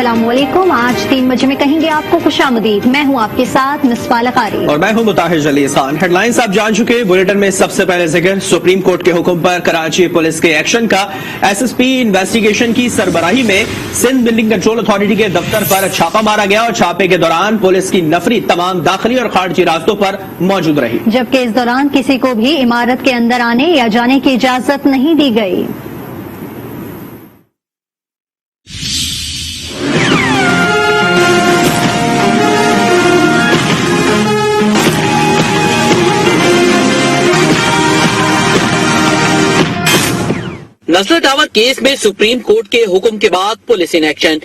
अस्सलाम वालेकुम। आज 3 बजे में कहेंगे आपको खुशामदीद। मैं हूं आपके साथ मिसबाह कारी और मैं हूं मुताहिर जलील खान। हेडलाइंस आप जान चुके। बुलेटिन में सबसे पहले जिक्र सुप्रीम कोर्ट के हुक्म पर कराची पुलिस के एक्शन का। एसएसपी इन्वेस्टिगेशन की सरबराही में सिंध बिल्डिंग कंट्रोल अथॉरिटी के दफ्तर पर छापा मारा गया और छापे के दौरान पुलिस की नफरी तमाम दाखिली और खारजी रास्तों पर मौजूद रही, जबकि इस दौरान किसी को भी इमारत के अंदर आने या जाने की इजाजत नहीं दी गई। नस्ल टावर केस में सुप्रीम कोर्ट के हुक्म के बाद police in action.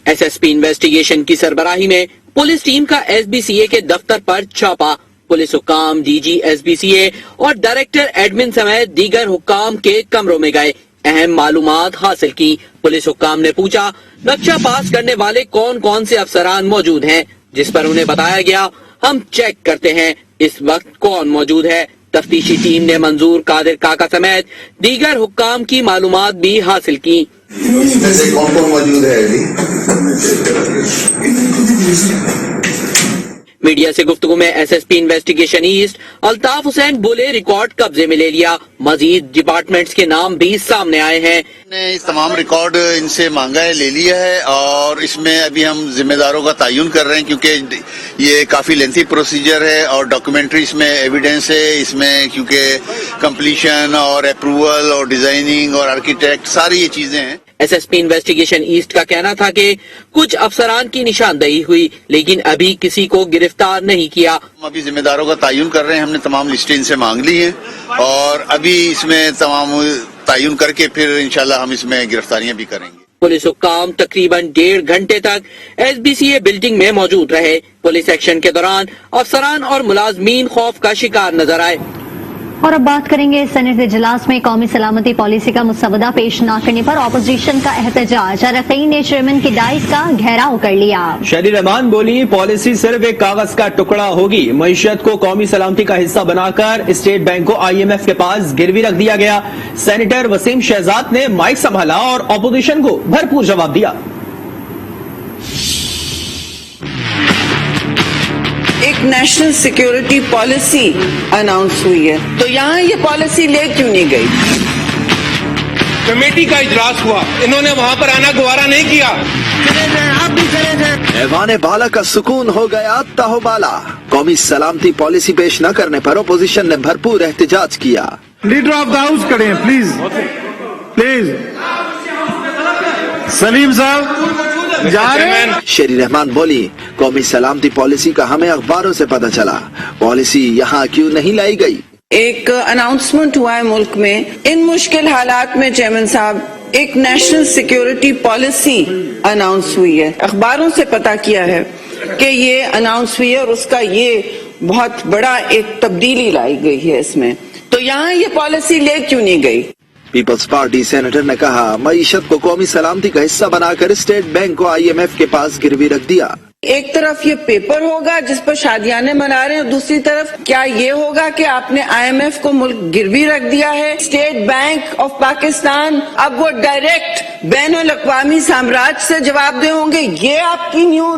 SSP investigation की सरबराही में पुलिस टीम का एसबीसीए के दफ्तर पर छापा। पुलिस हुक्काम, डीजी एसबीसीए और डायरेक्टर एडमिन समेत दीगर हुक्काम के कमरों में गए, अहम मालूमात हासिल की। पुलिस हुक्काम ने पूछा नक्शा पास करने वाले कौन कौन से अफसरान मौजूद हैं, जिस पर उन्हें बताया गया हम चेक करते हैं इस वक्त कौन मौजूद है। तफ्तीशी टीम ने मंजूर कादिर काका समेत दीगर हुक्काम की मालूमात भी हासिल की। इसमें से कौन कौन मौजूद है अभी? मीडिया से गुफ्तगू में SSP investigation east Altaf Hussain बोले रिकॉर्ड कब्जे में ले लिया। मजीद डिपार्टमेंट्स के नाम भी सामने आए हैं। ने तमाम रिकॉर्ड इनसे मांगा है, ले लिया है और इसमें अभी हम जिम्मेदारों का तयन कर रहे हैं क्योंकि ये काफी लेंथी प्रोसीजर है और डॉक्यूमेंट्री इसमें एविडेंस है। इसमें क्योंकि कंप्लीशन और अप्रूवल और डिजाइनिंग और आर्किटेक्ट सारी ये चीजें हैं। एसएसपी इन्वेस्टिगेशन ईस्ट का कहना था कि कुछ अफसरान की निशानदेही हुई लेकिन अभी किसी को गिरफ्तार नहीं किया। हम अभी जिम्मेदारों का तयन कर रहे हैं, हमने तमाम लिस्टें इनसे मांग ली हैं और अभी इसमें तमाम तयन करके फिर इंशाल्लाह हम इसमें गिरफ्तारियां भी करेंगे। पुलिस हुक्काम तकरीबन 1.5 घंटे तक एसबीसीए बिल्डिंग में मौजूद रहे। पुलिस एक्शन के दौरान अफसरान और मुलाजमीन खौफ का शिकार नजर आए। और अब बात करेंगे सेनेट इजलास में कौमी सलामती पॉलिसी का मुसवदा पेश न करने पर अपोजिशन का एहतजाज। अरकान ने चेयरमैन की डाइट का घेराव कर लिया। शहरी रहमान बोली पॉलिसी सिर्फ एक कागज का टुकड़ा होगी। मईशत को कौमी सलामती का हिस्सा बनाकर स्टेट बैंक को IMF के पास गिरवी रख दिया गया। सेनेटर वसीम शहजाद ने माइक संभाला और अपोजिशन को भरपूर जवाब दिया। एक नेशनल सिक्योरिटी पॉलिसी अनाउंस हुई है, तो यहाँ ये पॉलिसी ले क्यों नहीं गई? कमेटी का इजलास हुआ, इन्होंने वहाँ पर आना गवारा नहीं किया। आप भी चले जाए। ऐवान बाला का सुकून हो गया तहोबाला। कौमी सलामती पॉलिसी पेश न करने पर अपोजिशन ने भरपूर एहतजाज किया। लीडर ऑफ द हाउस खड़े हैं, प्लीज प्लीज। सलीम साहब जा रहे हैं। शेरी रहमान बोली कौमी सलामती पॉलिसी का हमें अखबारों से पता चला, पॉलिसी यहाँ क्यों नहीं लाई गई? एक अनाउंसमेंट हुआ है मुल्क में, इन मुश्किल हालात में चेयरमैन साहब एक नेशनल सिक्योरिटी पॉलिसी अनाउंस हुई है। अखबारों से पता किया है कि ये अनाउंस हुई है और उसका ये बहुत बड़ा एक तब्दीली लाई गई है इसमें, तो यहाँ ये पॉलिसी ले क्यों नहीं गई? पीपल्स पार्टी सेनेटर ने कहा मईशत को कौमी सलामती का हिस्सा बनाकर स्टेट बैंक को IMF के पास गिरवी रख दिया। एक तरफ ये पेपर होगा जिस पर शादियाने मना रहे हैं, दूसरी तरफ क्या ये होगा कि आपने IMF को मुल्क गिरवी रख दिया है। स्टेट बैंक ऑफ पाकिस्तान अब वो डायरेक्ट बैनुल अक़वामी साम्राज्य से जवाबदेह होंगे। ये आपकी न्यू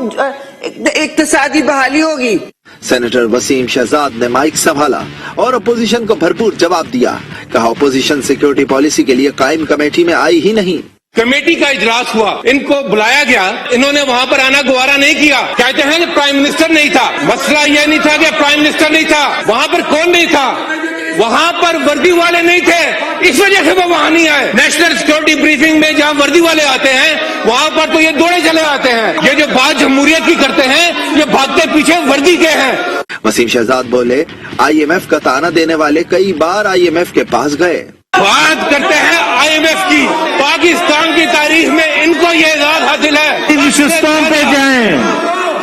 इक्तिसादी बहाली होगी। सेनेटर वसीम शहजाद ने माइक संभाला और अपोजिशन को भरपूर जवाब दिया। कहा अपोजिशन सिक्योरिटी पॉलिसी के लिए कायम कमेटी में आई ही नहीं। कमेटी का इजलास हुआ, इनको बुलाया गया, इन्होंने वहाँ पर आना गवारा नहीं किया। कहते हैं कि प्राइम मिनिस्टर नहीं था। मसला यह नहीं था कि प्राइम मिनिस्टर नहीं था, वहाँ पर कौन नहीं था? वहाँ पर वर्दी वाले नहीं थे, इस वजह से वो वहाँ नहीं आए। नेशनल सिक्योरिटी ब्रीफिंग में जहाँ वर्दी वाले आते हैं वहाँ पर तो ये दौड़े चले आते हैं। ये जो बात जमहूरियत की करते हैं ये भागते पीछे वर्दी के हैं। वसीम शहजाद बोले IMF का ताना देने वाले कई बार IMF के पास गए। बात करते हैं IMF की, पाकिस्तान की तारीख में इनको ये एजाज हासिल है। नशिस्तों पे जाएं,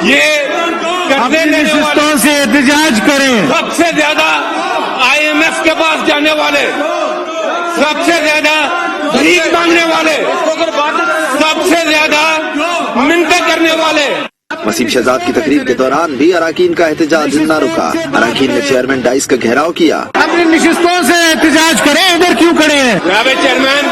ये अपनी नशिस्तों से एहतजाज करें। सबसे ज्यादा IMF के पास जाने वाले, सबसे ज्यादा भीख मांगने वाले, सबसे ज्यादा मिन्नतें करने वाले वसीम शहजाद की तकरीर के दौरान भी अरकान का एहतजाज न रुका। अरकान ने चेयरमैन डाइस का घेराव किया। अपनी नशिस्तों से एहतजाज करें, इधर क्यों खड़े हैं? चेयरमैन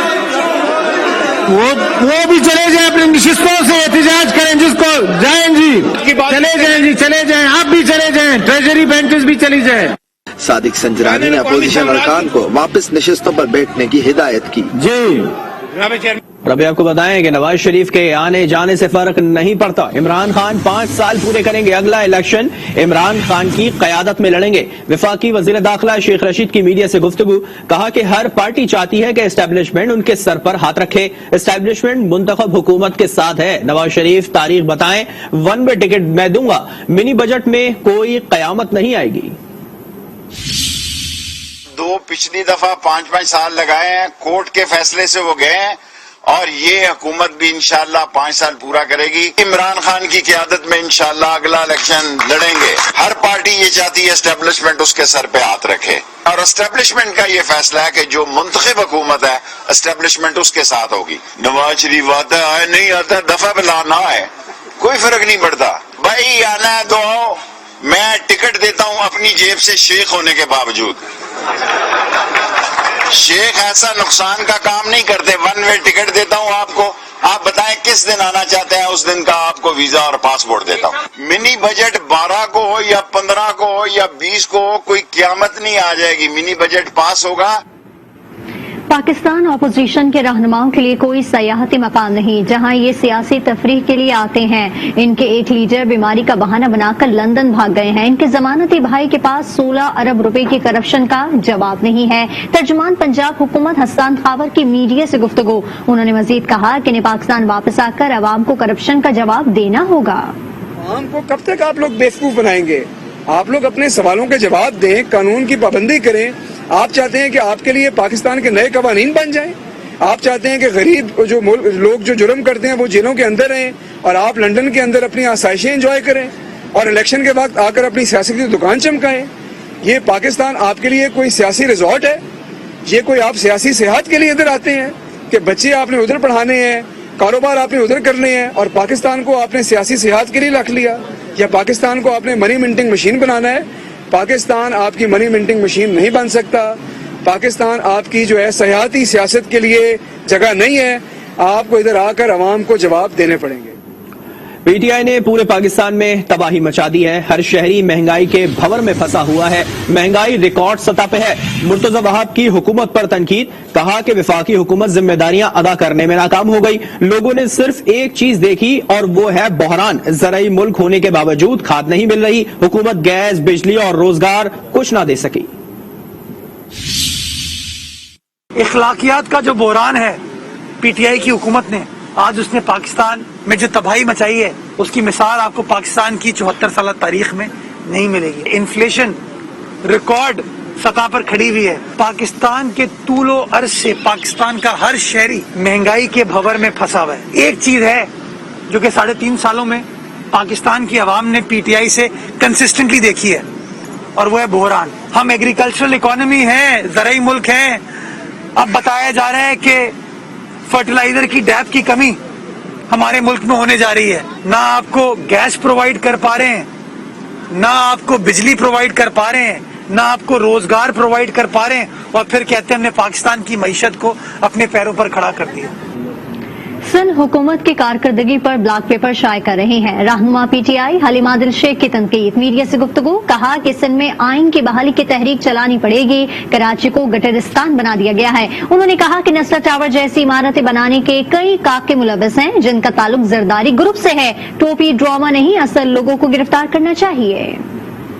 वो भी चले जाएं, अपनी नशिस्तों से एहतजाज करें, जिसको जाएं जी, चले जाएं जी, चले जाएं, आप भी चले जाएं, ट्रेजरी बेंचेस भी चली जाएं। सादिक संजरानी ने अपोजिशन अरकान को वापस नशिस्तों पर बैठने की हिदायत की। जी और अभी आपको बताएं कि नवाज शरीफ के आने जाने से फर्क नहीं पड़ता। इमरान खान 5 साल पूरे करेंगे, अगला इलेक्शन इमरान खान की क़यादत में लड़ेंगे। वफाकी वज़ीर दाखिला शेख रशीद की मीडिया से गुफ्तगू, कहा कि हर पार्टी चाहती है कि एस्टेब्लिशमेंट उनके सर पर हाथ रखे। एस्टेब्लिशमेंट मुंतखब हुकूमत के साथ है। नवाज शरीफ तारीख बताएं, 1 वे टिकट मैं दूंगा, मिनी बजट में कोई कयामत नहीं आएगी। पिछली दफा 5-5 साल लगाए हैं, कोर्ट के फैसले से वो गए हैं और ये हुकूमत भी इंशाल्लाह 5 साल पूरा करेगी। इमरान खान की क़यादत में इंशाल्लाह अगला इलेक्शन लड़ेंगे। हर पार्टी ये चाहती है एस्टेब्लिशमेंट उसके सर पे हाथ रखे और एस्टेब्लिशमेंट का ये फैसला है कि जो मुंतखब हुकूमत है एस्टेब्लिशमेंट उसके साथ होगी। नवाज शरीफ आता है नहीं आता, दफा पे लाना है, कोई फर्क नहीं पड़ता भाई, आना है तो आओ। मैं टिकट देता हूं अपनी जेब से शेख होने के बावजूद। शेख ऐसा नुकसान का काम नहीं करते। 1 वे टिकट देता हूं आपको, आप बताएं किस दिन आना चाहते हैं, उस दिन का आपको वीजा और पासपोर्ट देता हूं। मिनी बजट 12 को हो या 15 को हो या 20 को हो, कोई क़यामत नहीं आ जाएगी, मिनी बजट पास होगा। पाकिस्तान अपोजिशन के रहनुमाओं के लिए कोई सयाहती मकाम नहीं, जहां ये सियासी तफरीह के लिए आते हैं। इनके एक लीडर बीमारी का बहाना बनाकर लंदन भाग गए हैं। इनके जमानती भाई के पास 16 अरब रुपए की करप्शन का जवाब नहीं है। तर्जुमान पंजाब हुकूमत हसन खावर की मीडिया से गुफ्तगू, उन्होंने मजीद कहा कि इन्हें पाकिस्तान वापस आकर अवाम को करप्शन का जवाब देना होगा। आवाम को कब तक आप लोग बेवकूफ बनाएंगे? आप लोग अपने सवालों के जवाब दें, कानून की पाबंदी करें। आप चाहते हैं कि आपके लिए पाकिस्तान के नए कवानीन बन जाएं? आप चाहते हैं कि गरीब जो लोग जो जुर्म करते हैं वो जेलों के अंदर रहें और आप लंदन के अंदर अपनी आसाइशें एंजॉय करें और इलेक्शन के वक्त आकर अपनी सियासत की दुकान चमकाएं? ये पाकिस्तान आपके लिए कोई सियासी रिजॉर्ट है? ये कोई आप सियासी सेहत के लिए इधर आते हैं कि बच्चे आपने उधर पढ़ाने हैं, कारोबार आपने उधर करने हैं और पाकिस्तान को आपने सियासी सेहत के लिए रख लिया, या पाकिस्तान को आपने मनी मिंटिंग मशीन बनाना है? पाकिस्तान आपकी मनी मिंटिंग मशीन नहीं बन सकता। पाकिस्तान आपकी जो है सयाहती सियासत के लिए जगह नहीं है। आपको इधर आकर अवाम को जवाब देने पड़ेंगे। पीटीआई ने पूरे पाकिस्तान में तबाही मचा दी है। हर शहरी महंगाई के भंवर में फंसा हुआ है। महंगाई रिकॉर्ड सतह पे है। मुर्तजा वहाब की हुकूमत पर तनकीद, कहा कि वफाकी हुकूमत जिम्मेदारियां अदा करने में नाकाम हो गई। लोगों ने सिर्फ एक चीज देखी और वो है बहरान। ज़राई मुल्क होने के बावजूद खाद नहीं मिल रही। हुकूमत गैस, बिजली और रोजगार कुछ ना दे सकी। इखलाकियात का जो बहरान है पीटीआई की हुकूमत ने आज उसने पाकिस्तान में जो तबाही मचाई है, उसकी मिसाल आपको पाकिस्तान की 74 साल तारीख में नहीं मिलेगी। इन्फ्लेशन रिकॉर्ड सतह पर खड़ी हुई है। पाकिस्तान के तूलो अर्ज से पाकिस्तान का हर शहरी महंगाई के भंवर में फंसा हुआ है। एक चीज है जो कि 3.5 सालों में पाकिस्तान की आवाम ने पीटीआई से कंसिस्टेंटली देखी है और वो है बहरान। हम एग्रीकल्चरल इकोनॉमी है, ज़राई मुल्क है। अब बताया जा रहा है कि फर्टिलाइजर की डेप्थ की कमी हमारे मुल्क में होने जा रही है। ना आपको गैस प्रोवाइड कर पा रहे हैं, ना आपको बिजली प्रोवाइड कर पा रहे हैं, ना आपको रोजगार प्रोवाइड कर पा रहे हैं और फिर कहते हैं हमने पाकिस्तान की मईशत को अपने पैरों पर खड़ा कर दिया। सिंध हुकूमत की कारकर्दगी पर ब्लैक पेपर शाये कर रहे हैं। रहनुमा पीटीआई हलीमा दिल शेख की तनकीद, मीडिया से गुफ्तगू, कहा कि सिंध में आइन की बहाली की तहरीक चलानी पड़ेगी। कराची को गटरिस्तान बना दिया गया है। उन्होंने कहा कि नस्ला टावर जैसी इमारतें बनाने के कई काके मुलव्वस हैं जिनका ताल्लुक जरदारी ग्रुप से है। टोपी ड्रामा नहीं, असल लोगों को गिरफ्तार करना चाहिए।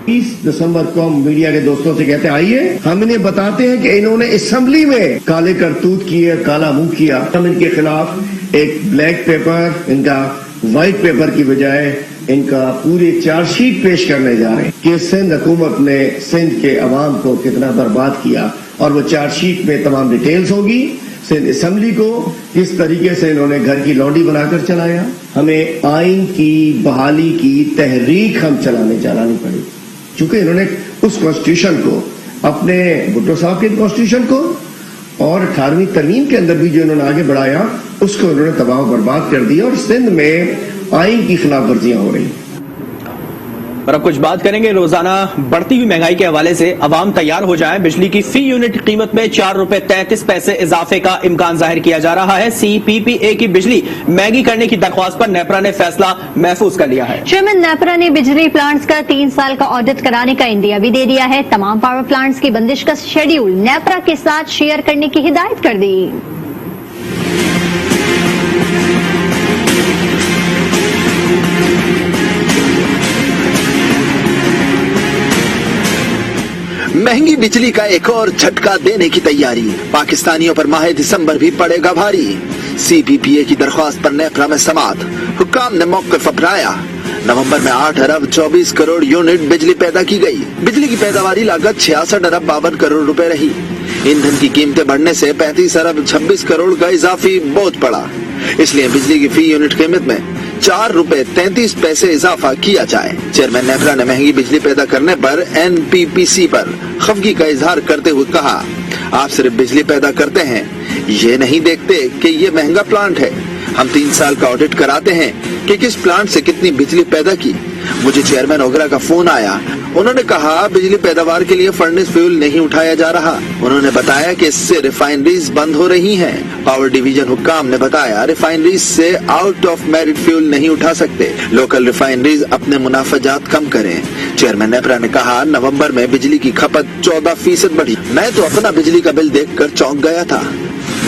30 दिसंबर को हम मीडिया के दोस्तों से कहते हैं आइए हम इन्हें बताते हैं कि इन्होंने असेंबली में काले करतूत किए, काला मुंह किया। हम इनके खिलाफ एक ब्लैक पेपर, इनका व्हाइट पेपर की बजाय इनका पूरी चार्जशीट पेश करने जा रहे हैं कि सिंध हुकूमत ने सिंध के अवाम को कितना बर्बाद किया और वो चार्जशीट में तमाम डिटेल्स होगी। सिंध असेंबली को किस तरीके से इन्होंने घर की लौंडी बनाकर चलाया। हमें आइन की बहाली की तहरीक हम चलानी पड़ेगी, चूंकि इन्होंने उस कॉन्स्टिट्यूशन को, अपने भुट्टो साहब के कॉन्स्टिट्यूशन को और 18वीं तरमीम के अंदर भी जो इन्होंने आगे बढ़ाया, उसको उन्होंने तबाह बर्बाद कर दिया और सिंध में आइन की खिलाफ वर्जियां हो रही हैं। और अब कुछ बात करेंगे रोजाना बढ़ती हुई महंगाई के हवाले से। अवाम तैयार हो जाए, बिजली की फी यूनिट कीमत में 4 रुपए 33 पैसे इजाफे का इम्कान जाहिर किया जा रहा है। CPPA की बिजली महंगी करने की दरख्वास्त पर नेपरा ने फैसला महफूज कर लिया है। चेयरमैन नेपरा ने बिजली प्लांट्स का 3 साल का ऑडिट कराने का इंदिया भी दे दिया है। तमाम पावर प्लांट्स की बंदिश का शेड्यूल नेपरा के साथ शेयर करने की हिदायत कर दी। महंगी बिजली का एक और झटका देने की तैयारी, पाकिस्तानियों पर माह दिसंबर भी पड़ेगा भारी। CPPA की दरख्वास्त पर नेपरा में समात, हुक्काम ने मौक़िफ़ अपनाया। नवंबर में 8 अरब 24 करोड़ यूनिट बिजली पैदा की गई। बिजली की पैदावारी लागत 66 अरब 52 करोड़ रुपए रही। ईंधन की कीमतें बढ़ने से 35 अरब 26 करोड़ का इजाफी बोझ पड़ा। इसलिए बिजली की फी यूनिट कीमत में 4 रुपए 33 पैसे इजाफा किया जाए। चेयरमैन नेपरा ने महंगी बिजली पैदा करने पर NPPC पर खफगी का इजहार करते हुए कहा, आप सिर्फ बिजली पैदा करते हैं, ये नहीं देखते कि ये महंगा प्लांट है। हम 3 साल का ऑडिट कराते हैं कि किस प्लांट से कितनी बिजली पैदा की। मुझे चेयरमैन ओगरा का फोन आया, उन्होंने कहा बिजली पैदावार के लिए फर्नेस फ्यूल नहीं उठाया जा रहा। उन्होंने बताया कि इससे रिफाइनरीज बंद हो रही हैं। पावर डिवीजन हुक्काम ने बताया रिफाइनरीज से आउट ऑफ मेरिट फ्यूल नहीं उठा सकते, लोकल रिफाइनरीज अपने मुनाफाजात कम करें। चेयरमैन नेपरा ने कहा, नवंबर में बिजली की खपत 14% बढ़ी। मैं तो अपना बिजली का बिल देखकर चौंक गया था।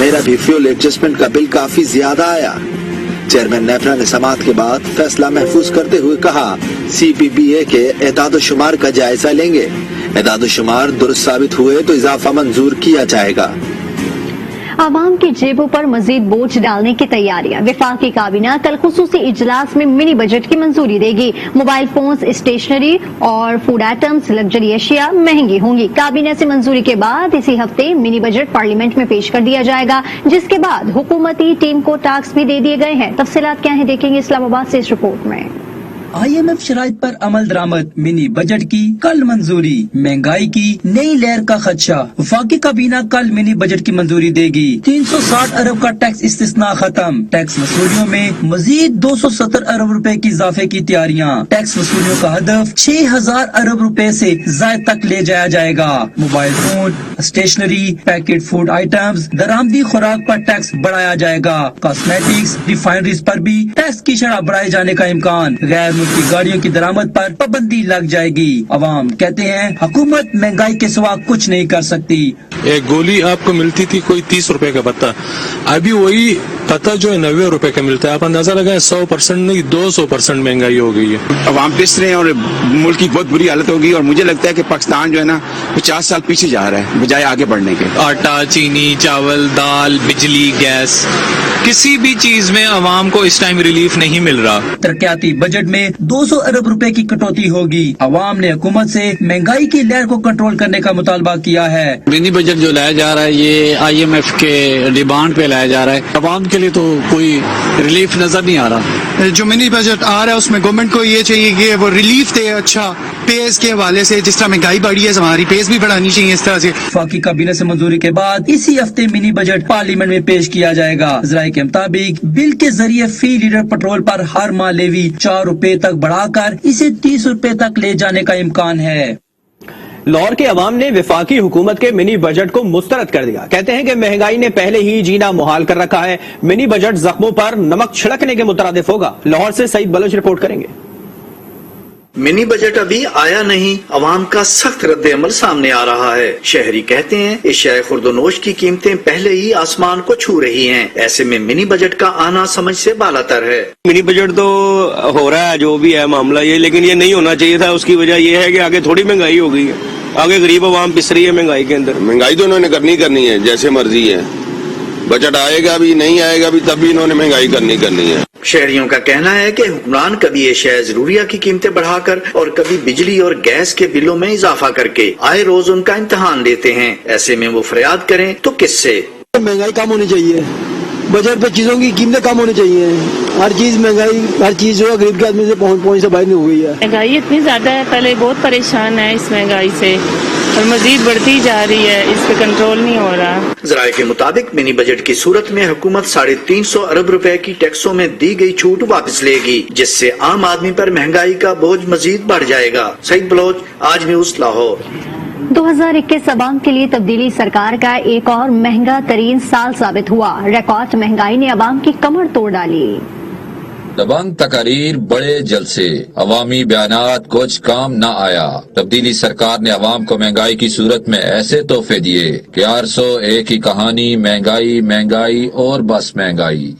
मेरा भी फ्यूल एडजस्टमेंट का बिल काफी ज्यादा आया। चेयरमैन नेपरा ने समाअत के बाद फैसला महफूज करते हुए कहा, CPPA के एदाद-ओ-शुमार का जायजा लेंगे। एदाद-ओ-शुमार दुरुस्त साबित हुए तो इजाफा मंजूर किया जाएगा। आवाम की जेबों पर मजीद बोझ डालने की तैयारियां। वफाकी काबीना कल खुसूसी इजलास में मिनी बजट की मंजूरी देगी। मोबाइल फोन्स, स्टेशनरी और फूड आइटम्स, लग्जरी अशिया महंगी होंगी। काबीना से मंजूरी के बाद इसी हफ्ते मिनी बजट पार्लियामेंट में पेश कर दिया जाएगा, जिसके बाद हुकूमती टीम को टास्क भी दे दिए गए हैं। तफसीलात क्या है देखेंगे इस्लामाबाद से इस रिपोर्ट में। IMF शराइत पर अमल दरामद, मिनी बजट की कल मंजूरी। महंगाई की नई लहर का खदशा, वफाकी काबीना कल मिनी बजट की मंजूरी देगी। 360 अरब का टैक्स इस्तिस्ना खत्म। टैक्स वसूलियों में मजीद 270 अरब रुपए की इजाफे की तैयारियां। टैक्स वसूलियों का हदफ 6000 अरब रुपए से जायद तक ले जाया जाएगा। Mobile phone, stationery, packet food items, दरामदी खुराक पर टैक्स बढ़ाया जाएगा। कॉस्मेटिक्स, रिफाइनरीज पर भी टैक्स की शरह बढ़ाए जाने का इम्कान। गैर की गाड़ियों की दरामद पर पाबंदी लग जाएगी। अवाम कहते हैं हुकूमत महंगाई के सिवा कुछ नहीं कर सकती। एक गोली आपको मिलती थी कोई 30 रुपए का पत्ता, अभी वही पत्ता जो है 90 रुपए का मिलता है। आप अंदाजा लगाएं 100% नहीं 200% महंगाई हो गई है। अवाम पिस रहे हैं और मुल्क की बहुत बुरी हालत होगी। और मुझे लगता है कि पाकिस्तान जो है ना 50 साल पीछे जा रहा है बजाय आगे बढ़ने के। आटा, चीनी, चावल, दाल, बिजली, गैस, किसी भी चीज में अवाम को इस टाइम रिलीफ नहीं मिल रहा। तरक्याती बजट में 200 अरब रुपए की कटौती होगी। अवाम ने हुकूमत से महंगाई की लहर को कंट्रोल करने का मुतालबा किया है। मिनी बजट जो लाया जा रहा है ये IMF के डिमांड पे लाया जा रहा है। अवाम के लिए तो कोई रिलीफ नजर नहीं आ रहा। जो मिनी बजट आ रहा है उसमें गवर्नमेंट को ये चाहिए कि वो रिलीफ दे, अच्छा पेज के हवाले से। जिस तरह महंगाई बढ़ी है हमारी पेज भी बढ़ानी चाहिए इस तरह से। वफाकी काबीना से मंजूरी के बाद इसी हफ्ते मिनी बजट पार्लियामेंट में पेश किया जाएगा। ज़राए के मुताबिक बिल के जरिए फी लीटर पेट्रोल पर हर माह लेवी 4 रुपए तक बढ़ाकर इसे 30 रुपए तक ले जाने का इम्कान है। लाहौर के अवाम ने वफाकी हुकूमत के मिनी बजट को मुस्तरद कर दिया। कहते हैं कि महंगाई ने पहले ही जीना मुहाल कर रखा है। मिनी बजट जख्मों पर नमक छिड़कने के मुतरादिफ होगा। लाहौर से सईद बलोच रिपोर्ट करेंगे। मिनी बजट अभी आया नहीं, अवाम का सख्त रद्द अमल सामने आ रहा है। शहरी कहते हैं एशियाई खुर्दोनोश की कीमतें पहले ही आसमान को छू रही हैं। ऐसे में मिनी बजट का आना समझ से बालातर है। मिनी बजट तो हो रहा है जो भी है मामला ये, लेकिन ये नहीं होना चाहिए था। उसकी वजह ये है कि आगे थोड़ी महंगाई हो गई है, आगे गरीब अवाम पिस रही है महंगाई के अंदर। महंगाई तो इन्होंने करनी है, जैसे मर्जी है। बजट आएगा भी नहीं आएगा भी तब भी इन्होंने महंगाई करनी है। शहरियों का कहना है कि हुक्मरान कभी एशिया जरूरिया की कीमतें बढ़ाकर और कभी बिजली और गैस के बिलों में इजाफा करके आए रोज उनका इम्तिहान लेते हैं। ऐसे में वो फरियाद करें तो किससे? महंगाई कम होनी चाहिए, बजट पे चीजों की कीमतें कम होनी चाहिए। हर चीज महंगाई, हर चीज जो है गरीब के आदमी से पहुंच से बाहर नहीं हो गई है। महंगाई इतनी ज्यादा है, पहले बहुत परेशान है इस महंगाई से और मजीद बढ़ती जा रही है, इस पे कंट्रोल नहीं हो रहा। जराये के मुताबिक मिनी बजट की सूरत में हुकूमत 350 अरब रुपए की टैक्सों में दी गई छूट वापस लेगी, जिससे आम आदमी पर महंगाई का बोझ मजीद बढ़ जाएगा। सईद बलोच, आज न्यूज, लाहौर। 2021 अवाम के लिए तब्दीली सरकार का एक और महंगा तरीन साल साबित हुआ। रिकॉर्ड महंगाई ने अवाम की कमर तोड़ डाली। दबंग तकारीर, बड़े जलसे, अवामी बयानात, कुछ काम न आया। तब्दीली सरकार ने अवाम को महंगाई की सूरत में ऐसे तोहफे दिए कि 801 की कहानी, महंगाई महंगाई और बस महंगाई।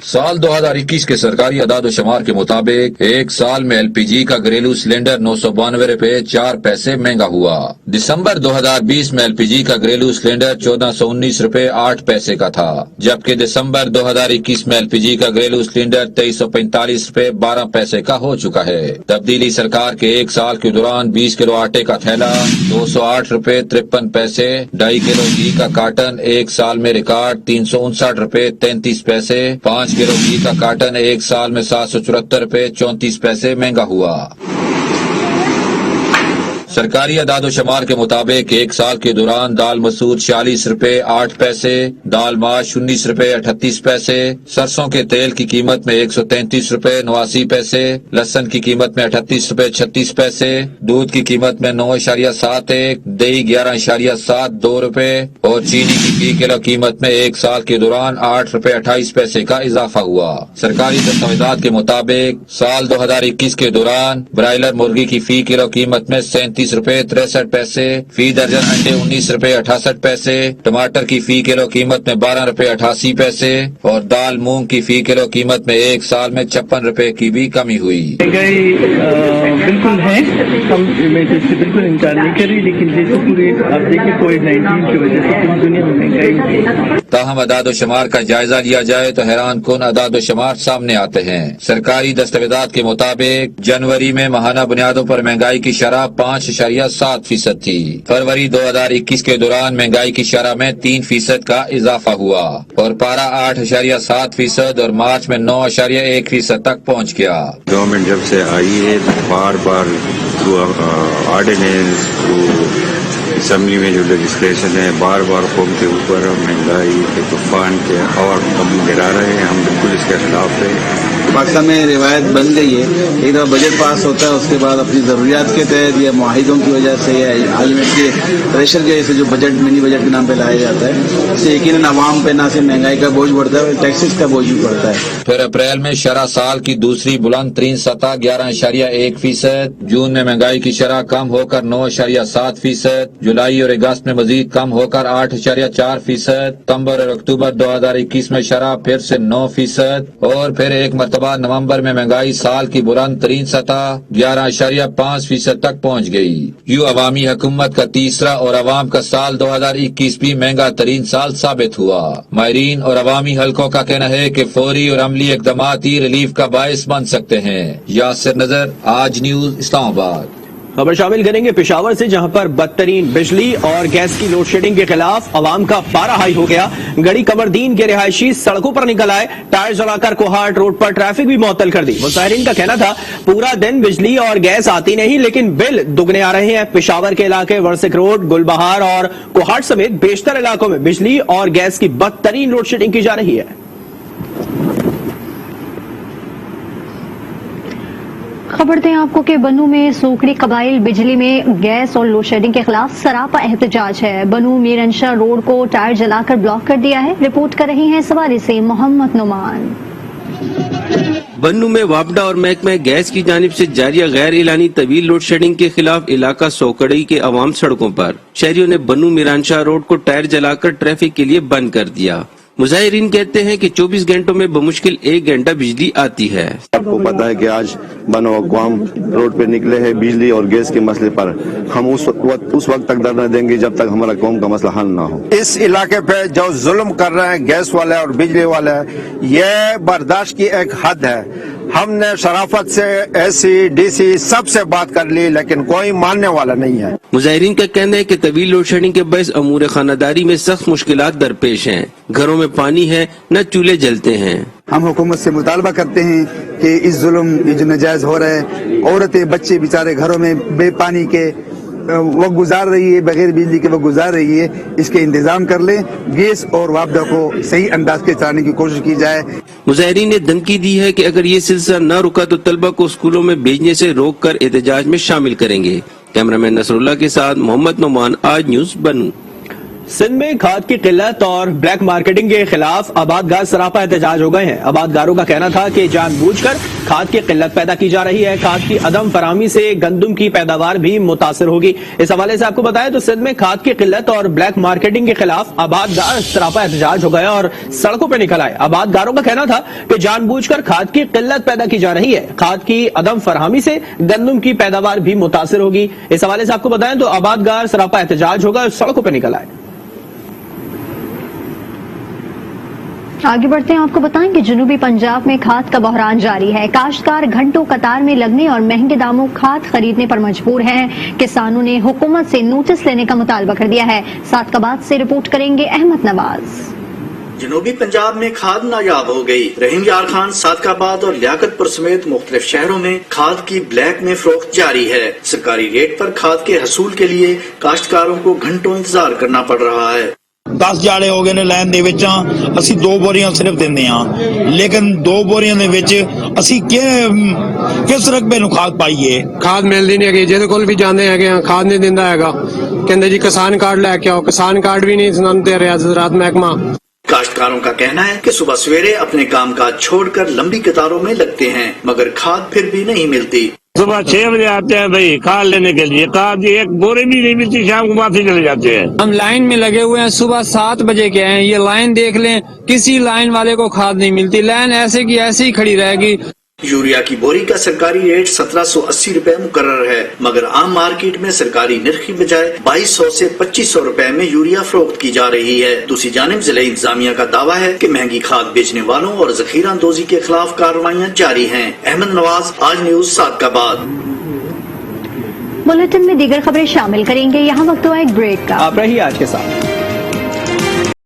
साल 2021 के सरकारी अदाद शुमार के मुताबिक एक साल में LPG का घरेलू सिलेंडर 992 रुपए 4 पैसे महंगा हुआ। दिसंबर 2020 में LPG का घरेलू सिलेंडर 1419 रुपए 8 पैसे का था, जबकि दिसंबर 2021 में LPG का घरेलू सिलेंडर 2345 रुपए 12 पैसे का हो चुका है। तब्दीली सरकार के एक साल के दौरान 20 किलो आटे का थैला 208 रुपए 53 पैसे, 2.5 किलो घी का कार्टन एक साल में रिकॉर्ड 359 रुपए 33 पैसे, 5 किलो घी का कार्टन एक साल में 774 रुपए 34 पैसे महंगा हुआ। सरकारी अदाद शुमार के मुताबिक एक साल के दौरान दाल मसूर 46 रुपए 8 पैसे, दाल माश 19 रुपए 38 पैसे, सरसों के तेल की कीमत में 133 रुपए 89 पैसे, लहसुन की कीमत में 38 रुपए 36 पैसे, दूध की कीमत में 9.71, दही 11.72 रुपए और चीनी की फी किलो कीमत में एक साल के दौरान 8 रुपए 28 पैसे का इजाफा हुआ। सरकारी दस्तावेजात के मुताबिक साल 2021 के दौरान ब्रायलर मुर्गी की फी किलो कीमत में 37 रुपए 63 पैसे, फी दर्जन अंडे 19 रुपए 68 पैसे, टमाटर की फी किलो कीमत में 12 रुपए 88 पैसे और दाल मूंग की फी किलो कीमत में एक साल में 56 रुपए की भी कमी हुई। महंगाई बिल्कुल है, हम इससे बिल्कुल इनकार नहीं कर रही, लेकिन जैसे पूरे आप देखिए कोविड-19 की वजह से पूरी दुनिया में महंगाई। ताहम अदाद शुमार का जायजा लिया जाए तो हैरान कुन अदाद शुमार सामने आते हैं। सरकारी दस्तावेजात के मुताबिक जनवरी में माहाना बुनियादों पर महंगाई की शरह 5.7% थी। फरवरी 2021 के दौरान महंगाई की शरह में 3% का इजाफा हुआ और पारा 8.7% और मार्च में 9.1% तक पहुंच गया। गवर्नमेंट जब से आई है बार बार ऑर्डिनेंस असेंबली में जो लेजिस्लेशन है बार बार कौम के ऊपर महंगाई के तूफान के और कम गिरा रहे हैं। हम बिल्कुल इसके खिलाफ है। पाकिस्तान में रिवायत बन गई है, एक दफा बजट पास होता है उसके बाद अपनी जरूरियात के तहत या मुआहिदों की वजह से या IMF के प्रेशर की वजह से जो बजट मिनी बजट के नाम पे लाया जाता है, इससे यकीनन आवाम पे ना सिर्फ महंगाई का बोझ बढ़ता है, टैक्सेस का बोझ भी बढ़ता है। फिर अप्रैल में शरह साल की दूसरी बुलंद तरीन सतह 11.1%, जून में महंगाई की शरह कम होकर 9.7%, जुलाई और अगस्त में मजीद कम होकर 8.4%, सितंबर और अक्टूबर 2021 में शरह फिर से 9% और फिर एक मरतबा नवंबर में महंगाई साल की बुलंद तरीन सतह 11.5% तक पहुंच गई। यूं अवामी हुकूमत का तीसरा और अवाम का साल 2021 भी महंगा तरीन साल साबित हुआ। माहिरीन और अवामी हलकों का कहना है कि फौरी और अमली इक़दामात ही रिलीफ का बायस बन सकते हैं। यासिर नजर, आज न्यूज, इस्लामाबाद। खबर शामिल करेंगे पेशावर से, जहां पर बदतरीन बिजली और गैस की लोड शेडिंग के खिलाफ अवाम का पारा हाई हो गया। गढ़ी कमरदीन के रिहायशी सड़कों पर निकल आए, टायर जलाकर कोहाट रोड पर ट्रैफिक भी मुअत्तल कर दी। मुजाहिरीन का कहना था पूरा दिन बिजली और गैस आती नहीं, लेकिन बिल दुगने आ रहे हैं। पेशावर के इलाके वर्सिक रोड, गुलबहार और कोहाट समेत बेशतर इलाकों में बिजली और गैस की बदतरीन लोड शेडिंग की जा रही है। खबर दें आपको कि बनू में सूखड़ी कबाइल बिजली में गैस और लोड शेडिंग के खिलाफ सरापा एहतजाज है। बनू मीरनशाह रोड को टायर जलाकर ब्लॉक कर दिया है। रिपोर्ट कर रही हैं सवारी से मोहम्मद नुमान। बन्नू में वापडा और महकमा गैस की जानिब से जारी गैर एलानी तवील लोड शेडिंग के खिलाफ इलाका सोकड़ई के अवाम सड़कों पर। शहरियों ने बन्नू मीरानशाह रोड को टायर जलाकर ट्रैफिक के लिए बंद कर दिया। मुजाहिरीन कहते हैं कि 24 घंटों में बमुश्किल 1 घंटा बिजली आती है। आपको पता है कि आज बनो अक़वाम रोड पे निकले हैं बिजली और गैस के मसले पर। हम उस वक्त तक धरना देंगे जब तक हमारा कौम का मसला हल ना हो। इस इलाके पे जो जुल्म कर रहे हैं गैस वाले और बिजली वाले, ये बर्दाश्त की एक हद है। हमने शराफत से एसी डीसी सबसे बात कर ली, लेकिन कोई मानने वाला नहीं है। मुजाहिरीन का कहना है कि तवील लोड शेडिंग के बायस अमूर खानादारी में सख्त मुश्किलात दरपेश हैं। घरों में पानी है, न चूल्हे जलते हैं। हम हुकूमत से मुतालबा करते हैं कि इस जुल्म ये जो नाजायज हो रहा है, औरतें बच्चे बेचारे घरों में बेपानी के वक्त गुजार रही है, बगैर बिजली के वक्त गुजार रही है, इसके इंतजाम कर लें। गैस और वापदा को सही अंदाज के चलाने की कोशिश की जाए। मुजाहिरीन ने धमकी दी है कि अगर ये सिलसिला न रुका तो तलबा को स्कूलों में भेजने से रोक कर एहतजाज में शामिल करेंगे। कैमरामैन नसरुल्लाह के साथ मोहम्मद नोमान, आज न्यूज बनू। सिंध में खाद की किल्लत और ब्लैक मार्केटिंग के खिलाफ आबादगार सरापा एहतजाज हो गए हैं। आबादगारों का कहना था कि जानबूझकर खाद की किल्लत पैदा की जा रही है। खाद की अदम फराहमी से गंदम की पैदावार भी मुतासर होगी। इस हवाले से आपको बताएं तो सिंध में खाद की किल्लत और ब्लैक मार्केटिंग के खिलाफ आबादगार सरापा एहतजाज हो गए और सड़कों पर निकल आए। आबादगारों का कहना था कि जानबूझकर खाद की किल्लत पैदा की जा रही है। खाद की अदम फराहमी से गंदम की पैदावार भी मुतासर होगी। इस हवाले से आपको बताएं तो आबादगार सरापा एहतजाज होगा और सड़कों पर निकल आए। आगे बढ़ते हैं, आपको बताएं कि जनूबी पंजाब में खाद का बहरान जारी है। काश्तकार घंटों कतार में लगने और महंगे दामों खाद खरीदने पर मजबूर हैं। किसानों ने हुकूमत से नोटिस लेने का मुतालबा कर दिया है। सादकाबाद से रिपोर्ट करेंगे अहमद नवाज। जनूबी पंजाब में खाद नायाब हो गई। रहीम यार खान, सादकाबाद और लियाकतपुर समेत मुख्तलिफ शहरों में खाद की ब्लैक में फरोख्त जारी है। सरकारी रेट पर खाद के हसूल के लिए काश्तकारों को घंटों इंतजार करना पड़ रहा है। 10 ਜਾੜੇ ਹੋ ਗਏ ਨੇ ਲਾਈਨ ਦੇ ਵਿੱਚ। ਅਸੀਂ 2 ਬੋਰੀਆਂ ਸਿਰਫ ਦਿੰਦੇ ਹਾਂ, ਲੇਕਿਨ 2 ਬੋਰੀਆਂ ਦੇ ਵਿੱਚ ਅਸੀਂ ਕਿਸ ਰਕਬੇ ਨੂੰ ਖਾਦ ਪਾਈਏ? ਖਾਦ ਮਿਲਦੀ ਨਹੀਂ ਹੈਗੀ। ਜਿਹਦੇ ਕੋਲ ਵੀ ਜਾਂਦੇ ਹੈਗੇ ਆ, ਖਾਦ ਨਹੀਂ ਦਿੰਦਾ ਹੈਗਾ। ਕਹਿੰਦੇ ਜੀ किसान कार्ड लेके आओ। किसान कार्ड भी नहीं सुनाते दे रहा ज़राअत महकमा। काश्तकारों का कहना है कि सुबह सवेरे अपने काम काज छोड़कर लंबी कतारों में लगते हैं, मगर खाद फिर भी नहीं मिलती। सुबह 6 बजे आते हैं भाई खाद लेने के लिए, खाद एक बोरी भी नहीं मिलती, शाम को वापस चले जाते हैं। हम लाइन में लगे हुए हैं, सुबह 7 बजे के हैं। ये लाइन देख लें, किसी लाइन वाले को खाद नहीं मिलती। लाइन ऐसे की ऐसे ही खड़ी रहेगी। यूरिया की बोरी का सरकारी रेट 1780 रुपए मुकर्रर है, मगर आम मार्केट में सरकारी निर्ख की बजाय 2200 से 2500 रुपए में यूरिया फरोख्त की जा रही है। दूसरी जानिब जिला इंतजामिया का दावा है कि महंगी खाद बेचने वालों और जखीरा अंदोजी के खिलाफ कार्रवाइयाँ जारी हैं। अहमद नवाज, आज न्यूज, सादकाबाद। बुलेटिन में दीगर खबरें शामिल करेंगे। यहाँ वक्त हुआ एक ब्रेक का। आप रहिए आज के साथ।